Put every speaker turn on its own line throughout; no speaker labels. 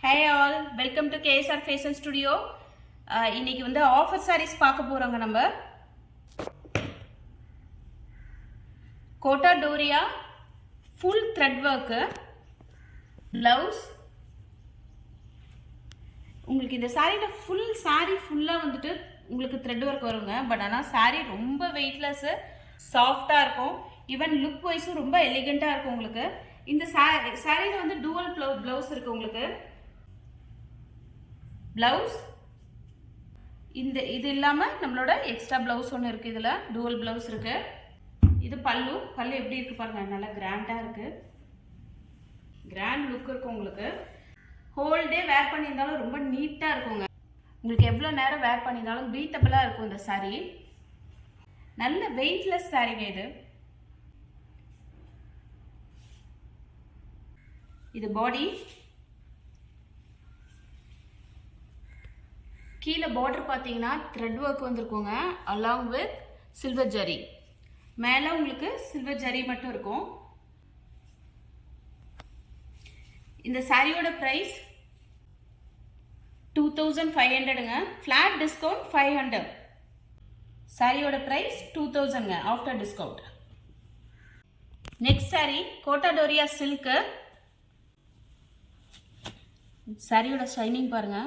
Hey all, welcome to KSR Fashion Studio. இன்னைக்கு வந்து offer sarees பார்க்க போறோங்க நம்ம. Kota Doria full thread work blouse. உங்களுக்கு இந்த சாரியோட full saree ஃபுல்லா வந்துட்டு உங்களுக்கு thread work வருங்க. பட் ஆனா saree ரொம்ப weightless, சாஃப்ட்டா இருக்கும். ஈவன் லுக் வைஸும் ரொம்ப எலிகண்டா இருக்கும் உங்களுக்கு. இந்த சாரியில வந்து டூவல் ப்ளவுஸ் இருக்கு உங்களுக்கு. பிளவுஸ் இது இல்லாம நம்மளோட எக்ஸ்ட்ரா பிளவுஸ் ஒன்று இருக்கு. இதுல டூவல் பிளவுஸ் இருக்கு. இது பல்லு எப்படி இருக்கு பாருங்க, நல்லா கிராண்டா இருக்கு. கிராண்ட் லுக் இருக்கு உங்களுக்கு. ஹோல் டே வேர் பண்ணியிருந்தாலும் ரொம்ப நீட்டா இருக்குங்க. உங்களுக்கு எவ்வளவு நேரம் வேர் பண்ணியிருந்தாலும் பிரீத்தபிளா இருக்கும் இந்த சாரி. நல்ல வெயிட்லெஸ் சாரிங்க இது. இது பாடி, கீழே பார்டர் பார்த்தீங்கன்னா த்ரெட் ஒர்க் வந்திருக்குங்க அலாங் வித் சில்வர் ஜரி. மேலே உங்களுக்கு சில்வர் ஜரி மட்டும் இருக்கும். இந்த சாரியோட பிரைஸ் 2500ங்க. Flat discount 500. சாரியோட பிரைஸ் 2000ங்க after discount. Next sari Kota Doria silk. சாரியோட ஷைனிங் பாருங்க,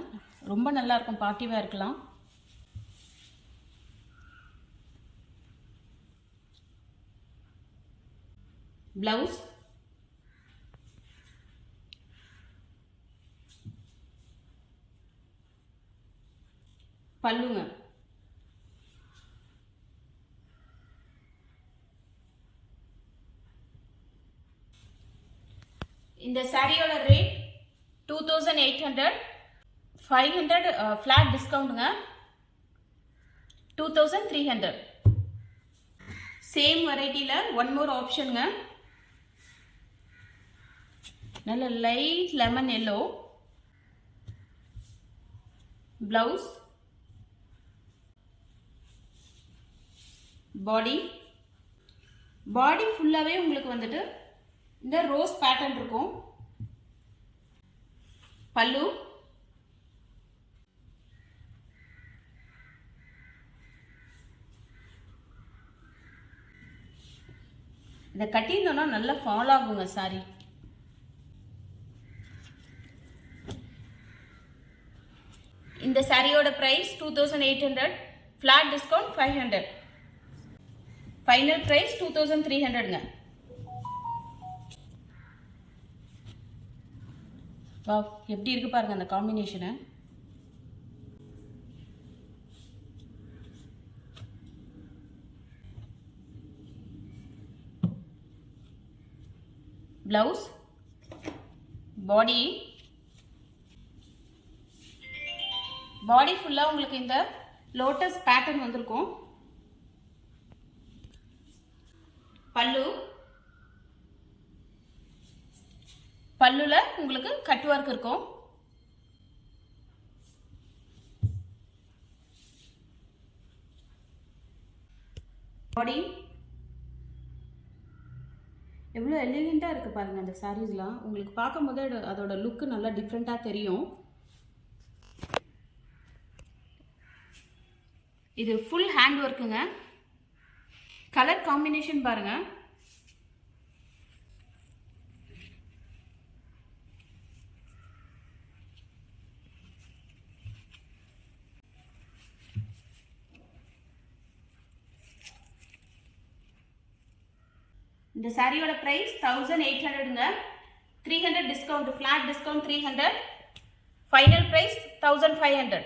ரொம்ப நல்லா இருக்கும். பார்ட்டி வேர் இருக்கலாம். பிளவுஸ், பல்லுங்க. இந்த சாரியோட ரேட் 2800. 500 flat discountங்க. 2300. சேம் வெரைட்டில ஒன் மோர் ஆப்ஷன்ங்க. நல்ல light lemon yellow blouse. Body ஃபுல்லாவே உங்களுக்கு வந்துட்டு இந்த ரோஸ் பேட்டர்ன் இருக்கும். பல்லு, இதை கட்டியிருந்தோம்னா நல்லா ஃபாலோ ஆகுங்க சாரி. இந்த சாரியோட பிரைஸ் 2800. Flat discount 500. ஃபைனல் பிரைஸ் 2300ங்க. வாவ், எப்படி இருக்கு பாருங்க அந்த காம்பினேஷனை. பிளவுஸ், பாடி ஃபுல்லா உங்களுக்கு இந்த லோட்டஸ் பேட்டர்ன் வந்திருக்கும். பல்லுல உங்களுக்கு கட் ஒர்க் இருக்கும். பாடி எவ்வளோ எலிகெண்ட்டாக இருக்குது பாருங்கள் அந்த சாரீஸ்லாம். உங்களுக்கு பார்க்கும்போது அதோட லுக்கு நல்லா டிஃப்ரெண்ட்டாக தெரியும். இது ஃபுல் ஹேண்ட் ஒர்க்குங்க. கலர் காம்பினேஷன் பாருங்கள். இந்த சாரியோட பிரைஸ் 1800ங்க. 300 discount, flat discount 300. Final price 1500.